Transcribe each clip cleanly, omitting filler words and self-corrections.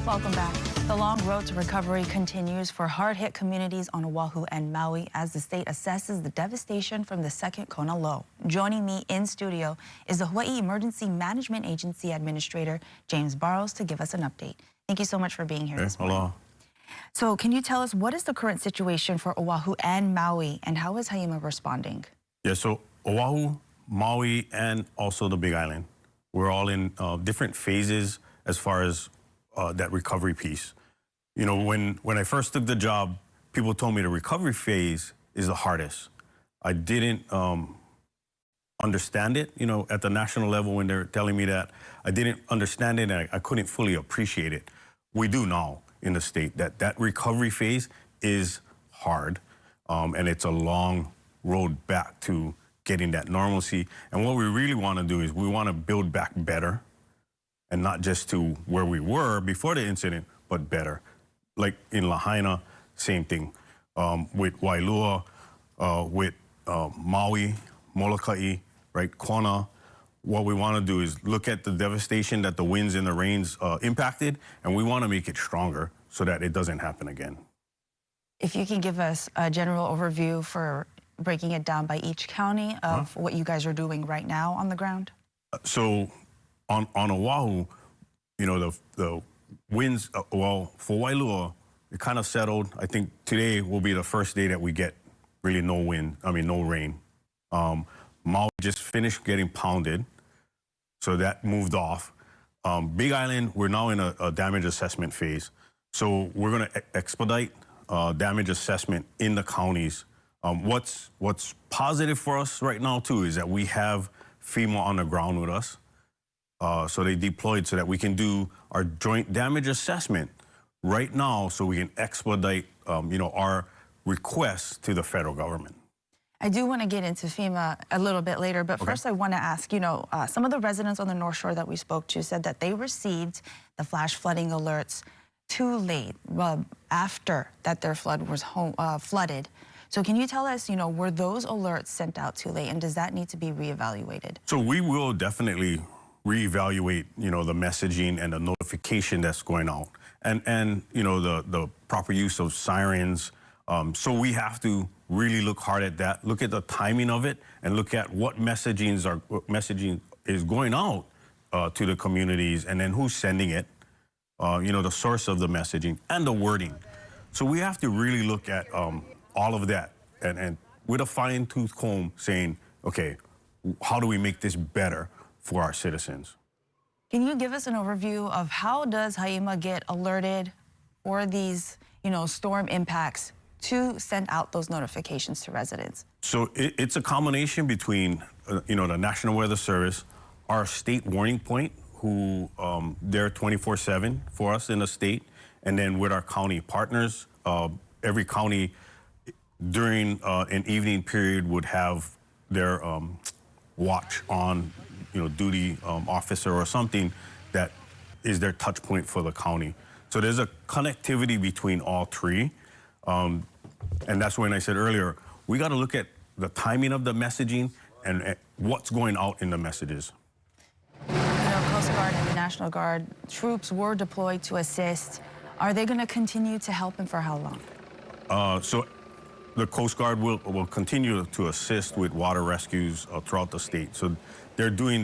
Welcome back. The long road to recovery continues for hard-hit communities on Oahu and Maui as the state assesses the devastation from the second Kona low. Joining me in studio is the Hawaii Emergency Management Agency Administrator, James Barros, to give us an update. Thank you so much for being here this morning. Hello. So can you tell us what is the current situation for Oahu and Maui, and how is HIEMA responding? Yeah, so Oahu, Maui, and also the Big Island, we're all in different phases as far as that recovery piece. You know, when I first took the job, people told me the recovery phase is the hardest. I didn't understand it, you know, at the national level when they're telling me that. I didn't understand it, and I couldn't fully appreciate it. We do now in the state that recovery phase is hard, and it's a long road back to getting that normalcy. And what we really want to do is we want to build back better, and not just to where we were before the incident, but better. Like in Lahaina, same thing. With Wailua, with Maui, Molokai, right, Kona, what we want to do is look at the devastation that the winds and the rains impacted, and we want to make it stronger so that it doesn't happen again. If you can give us a general overview for breaking it down by each county of what you guys are doing right now on the ground. So on Oahu, you know, the winds, well, for Wailua, it kind of settled. I think today will be the first day that we get really no wind, no rain. Maui just finished getting pounded, so that moved off. Big Island, we're now in a damage assessment phase. So we're going to expedite damage assessment in the counties. What's positive for us right now, too, is that we have FEMA on the ground with us. So they deployed so that we can do our joint damage assessment right now so we can expedite, our requests to the federal government. I do want to get into FEMA a little bit later, but first I want to ask, some of the residents on the North Shore that we spoke to said that they received the flash flooding alerts too late, after that their flood was flooded. So can you tell us, were those alerts sent out too late, and does that need to be reevaluated? So we will definitely reevaluate, the messaging and the notification that's going out, and the proper use of sirens. So we have to really look hard at that, look at the timing of it, and look at what messaging is going out to the communities, and then who's sending it, the source of the messaging and the wording. So we have to really look at all of that, and with a fine-tooth comb saying, okay, how do we make this better for our citizens? Can you give us an overview of how does HIEMA get alerted for these, storm impacts to send out those notifications to residents? So it's a combination between, the National Weather Service, our state warning point, who they're 24/7 for us in the state, and then with our county partners, every county during an evening period would have their watch on, duty officer or something that is their touch point for the county. So there's a connectivity between all three. And that's when I said earlier, we got to look at the timing of the messaging and what's going out in the messages. Coast Guard and the National Guard troops were deployed to assist. Are they going to continue to help, and for how long? So the Coast Guard will continue to assist with water rescues throughout the state. So they're doing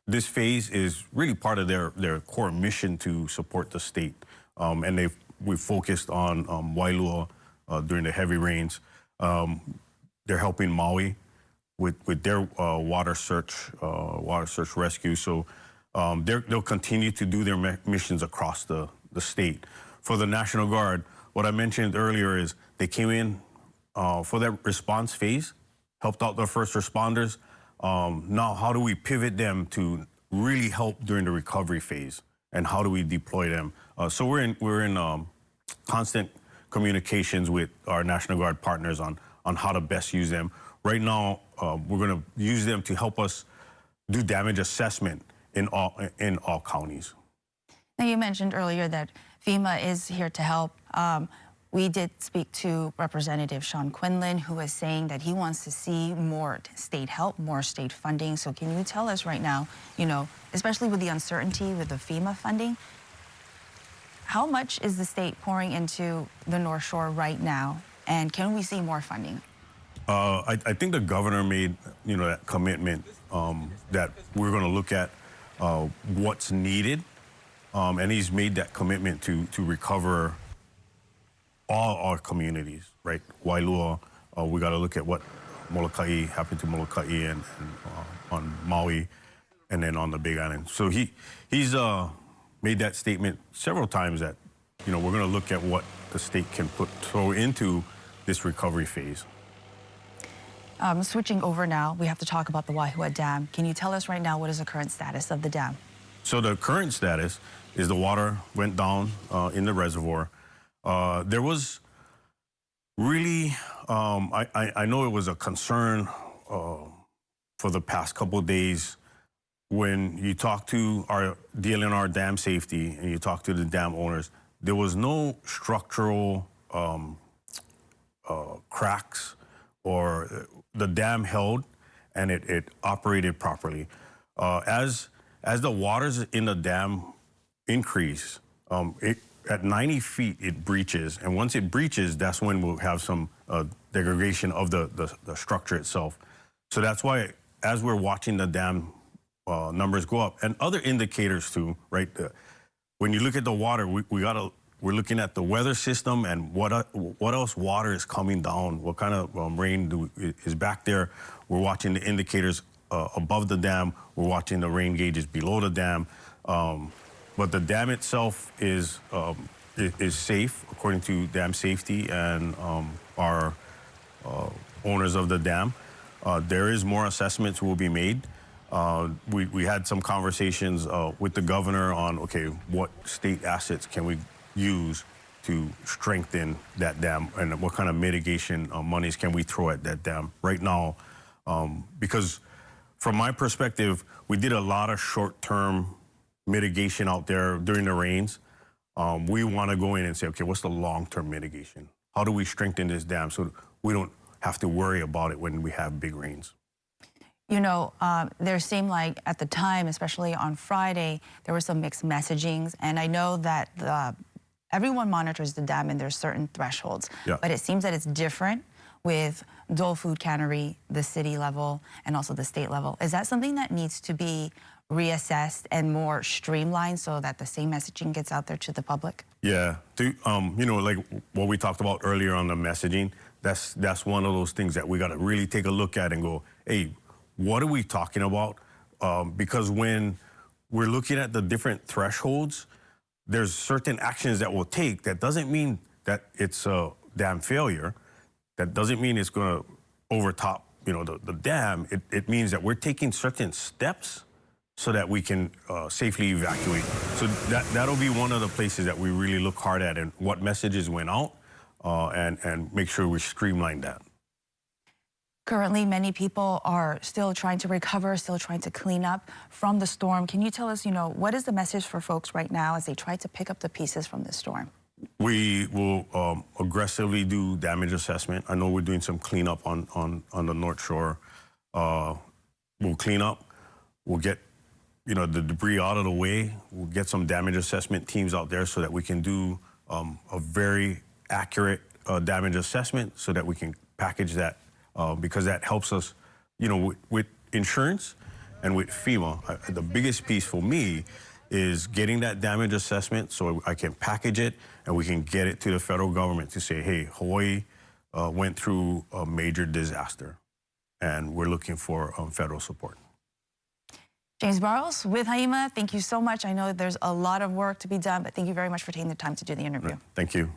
this phase is really part of their core mission to support the state. And we've focused on Wailua during the heavy rains. They're helping Maui with their water search rescue. So they'll continue to do their missions across the state. For the National Guard, what I mentioned earlier is they came in for that response phase, helped out the first responders. Now, how do we pivot them to really help during the recovery phase, and how do we deploy them? So we're in constant communications with our National Guard partners on how to best use them. Right now, we're going to use them to help us do damage assessment in all counties. Now, you mentioned earlier that FEMA is here to help. We did speak to Representative Sean Quinlan, who is saying that he wants to see more state help, more state funding. So can you tell us right now, especially with the uncertainty with the FEMA funding, How much is the state pouring into the North Shore right now? And can we see more funding? I think the governor made, that commitment that we're going to look at what's needed, and he's made that commitment to recover all our communities, right? Wailua, we got to look at what Molokai happened to Molokai and on Maui, and then on the Big Island. So he's made that statement several times that we're going to look at what the state can throw into this recovery phase. Switching over now, we have to talk about the Waihua Dam. Can you tell us right now what is the current status of the dam? So the current status is the water went down in the reservoir. There was really, I know it was a concern for the past couple of days when you talk to our DLNR dam safety and you talk to the dam owners. There was no structural cracks, or the dam held and it operated properly. As the waters in the dam increase, at 90 feet it breaches, and once it breaches, that's when we'll have some degradation of the structure itself. So that's why, as we're watching the dam numbers go up, and other indicators too, right? When you look at the water, we're looking at the weather system and what else water is coming down, what kind of rain is back there. We're watching the indicators above the dam. We're watching the rain gauges below the dam. But the dam itself is safe according to dam safety and our owners of the dam. There is more assessments will be made. We had some conversations with the governor on, okay, what state assets can we use to strengthen that dam, and what kind of mitigation monies can we throw at that dam right now. Because from my perspective, we did a lot of short-term mitigation out there during the rains. We want to go in and say, okay, what's the long-term mitigation? How do we strengthen this dam so we don't have to worry about it when we have big rains? There seemed like at the time, especially on Friday, there were some mixed messagings, and I know that everyone monitors the dam and there's certain thresholds, but it seems that it's different with Dole Food Cannery, the city level, and also the state level. Is that something that needs to be reassessed and more streamlined so that the same messaging gets out there to the public? Yeah, like what we talked about earlier on the messaging, that's one of those things that we got to really take a look at and go, hey, what are we talking about? Because when we're looking at the different thresholds, there's certain actions that we'll take. That doesn't mean that it's a dam failure. That doesn't mean it's going to overtop, the dam. It means that we're taking certain steps so that we can safely evacuate. So that'll be one of the places that we really look hard at, and what messages went out, and make sure we streamline that. Currently, many people are still trying to recover, still trying to clean up from the storm. Can you tell us, what is the message for folks right now as they try to pick up the pieces from the storm? We will aggressively do damage assessment. I know we're doing some cleanup on the North Shore. We'll clean up. We'll get, the debris out of the way. We'll get some damage assessment teams out there so that we can do a very accurate damage assessment so that we can package that. Because that helps us, with insurance and with FEMA. The biggest piece for me is getting that damage assessment so I can package it and we can get it to the federal government to say, hey, Hawaii went through a major disaster and we're looking for federal support. James Barros with HIEMA, thank you so much. I know there's a lot of work to be done, but thank you very much for taking the time to do the interview. Thank you.